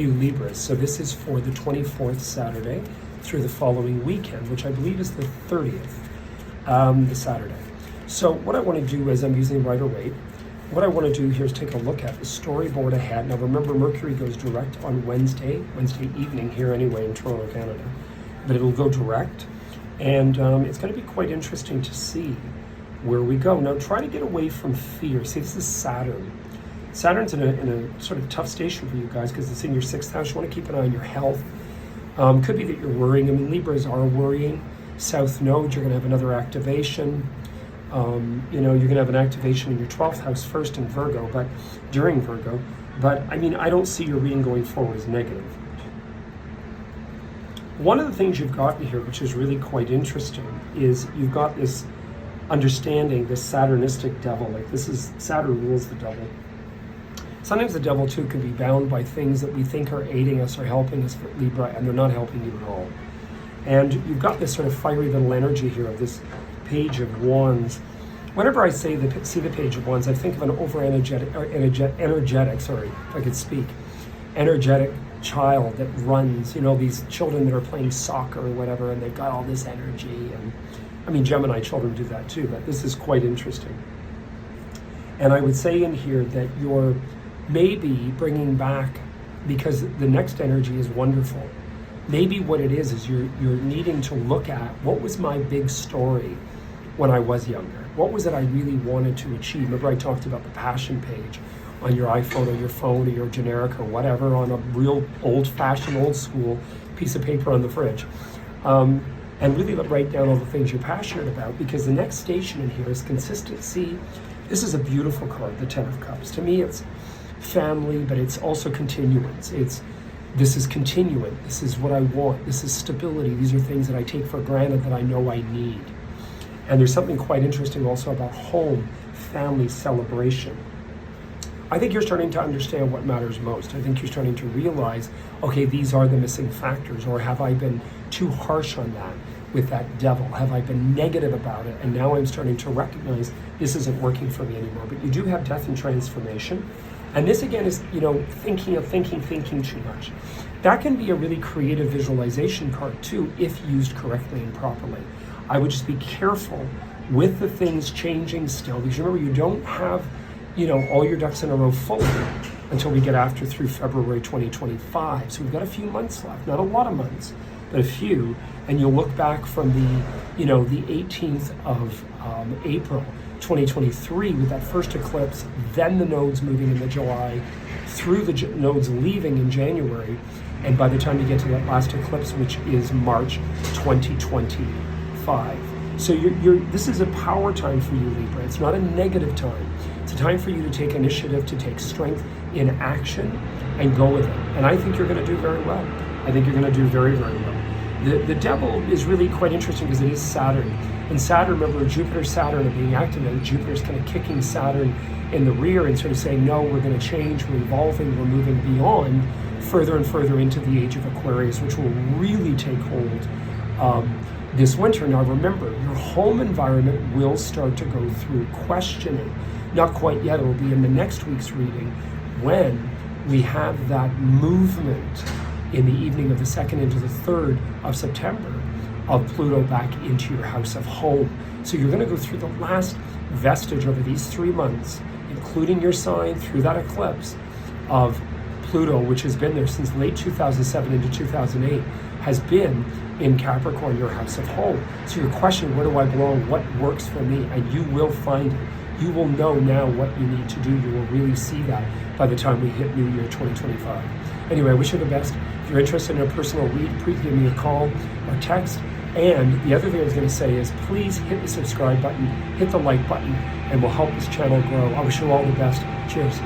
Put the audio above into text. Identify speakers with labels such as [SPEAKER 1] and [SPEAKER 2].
[SPEAKER 1] You Libras, so this is for the 24th Saturday through the following weekend, which I believe is the 30th, the Saturday. So what I want to do is I'm using Rider-Waite. What I want to do here is take a look at the storyboard ahead. Now remember, Mercury goes direct on Wednesday evening here anyway in Toronto, Canada. But it'll go direct, and it's going to be quite interesting to see where we go. Now try to get away from fear. See, this is Saturn. Saturn's in a sort of tough station for you guys because it's in your 6th house. You want to keep an eye on your health. Could be that you're worrying. I mean, Libras are worrying. South Node, you're going to have another activation. You're going to have an activation in your 12th house first in Virgo, but during Virgo. But I mean, I don't see your reading going forward as negative. One of the things you've got here, which is really quite interesting, is you've got this understanding, this Saturnistic devil. Like this is, Saturn rules the devil. Sometimes the devil too can be bound by things that we think are aiding us or helping us for Libra, and they're not helping you at all. And you've got this sort of fiery little energy here of this Page of Wands. Whenever I see the Page of Wands, I think of an energetic, if I could speak, energetic child that runs, these children that are playing soccer or whatever, and they've got all this energy. And I mean, Gemini children do that too, but this is quite interesting. And I would say in here that you're maybe bringing back, because the next energy is wonderful. Maybe what it is you're needing to look at, what was my big story when I was younger? What was it I really wanted to achieve? Remember I talked about the passion page on your iPhone or your phone or your generic or whatever, on a real old-fashioned, old-school piece of paper on the fridge. And really write down all the things you're passionate about, because the next station in here is consistency. This is a beautiful card, the Ten of Cups. To me, it's family, but it's also continuance. This is continuant. This is what I want. This is stability. These are things that I take for granted that I know I need. And there's something quite interesting also about home, family, celebration. I think you're starting to understand what matters most. I think you're starting to realize, okay, these are the missing factors, or have I been too harsh on that with that devil? Have I been negative about it? And now I'm starting to recognize this isn't working for me anymore. But you do have death and transformation. And this again is, thinking too much. That can be a really creative visualization card too, if used correctly and properly. I would just be careful with the things changing still, because remember, you don't have, all your ducks in a row fully until we get through February 2025. So we've got a few months left, not a lot of months, but a few. And you'll look back from the 18th of April 2023 with that first eclipse, then the nodes moving into July, through the nodes leaving in January, and by the time you get to that last eclipse, which is March 2025. So this is a power time for you, Libra. It's not a negative time. It's a time for you to take initiative, to take strength in action and go with it. And I think you're going to do very well. I think you're going to do very, very well. The devil is really quite interesting because it is Saturn. And Saturn, remember, Jupiter, Saturn are being activated. Jupiter's kind of kicking Saturn in the rear and sort of saying, no, we're going to change, we're evolving, we're moving beyond, further and further into the age of Aquarius, which will really take hold this winter. Now remember, your home environment will start to go through questioning. Not quite yet, it will be in the next week's reading when we have that movement in the evening of the 2nd into the 3rd of September of Pluto back into your house of home. So you're going to go through the last vestige over these 3 months, including your sign through that eclipse of Pluto, which has been there since late 2007 into 2008, has been in Capricorn, your house of home. So you're questioning, where do I belong? What works for me? And you will find it. You will know now what you need to do. You will really see that by the time we hit New Year 2025. Anyway, I wish you the best. If you're interested in a personal read, please give me a call or text. And the other thing I was going to say is, please hit the subscribe button, hit the like button, and we'll help this channel grow. I wish you all the best. Cheers.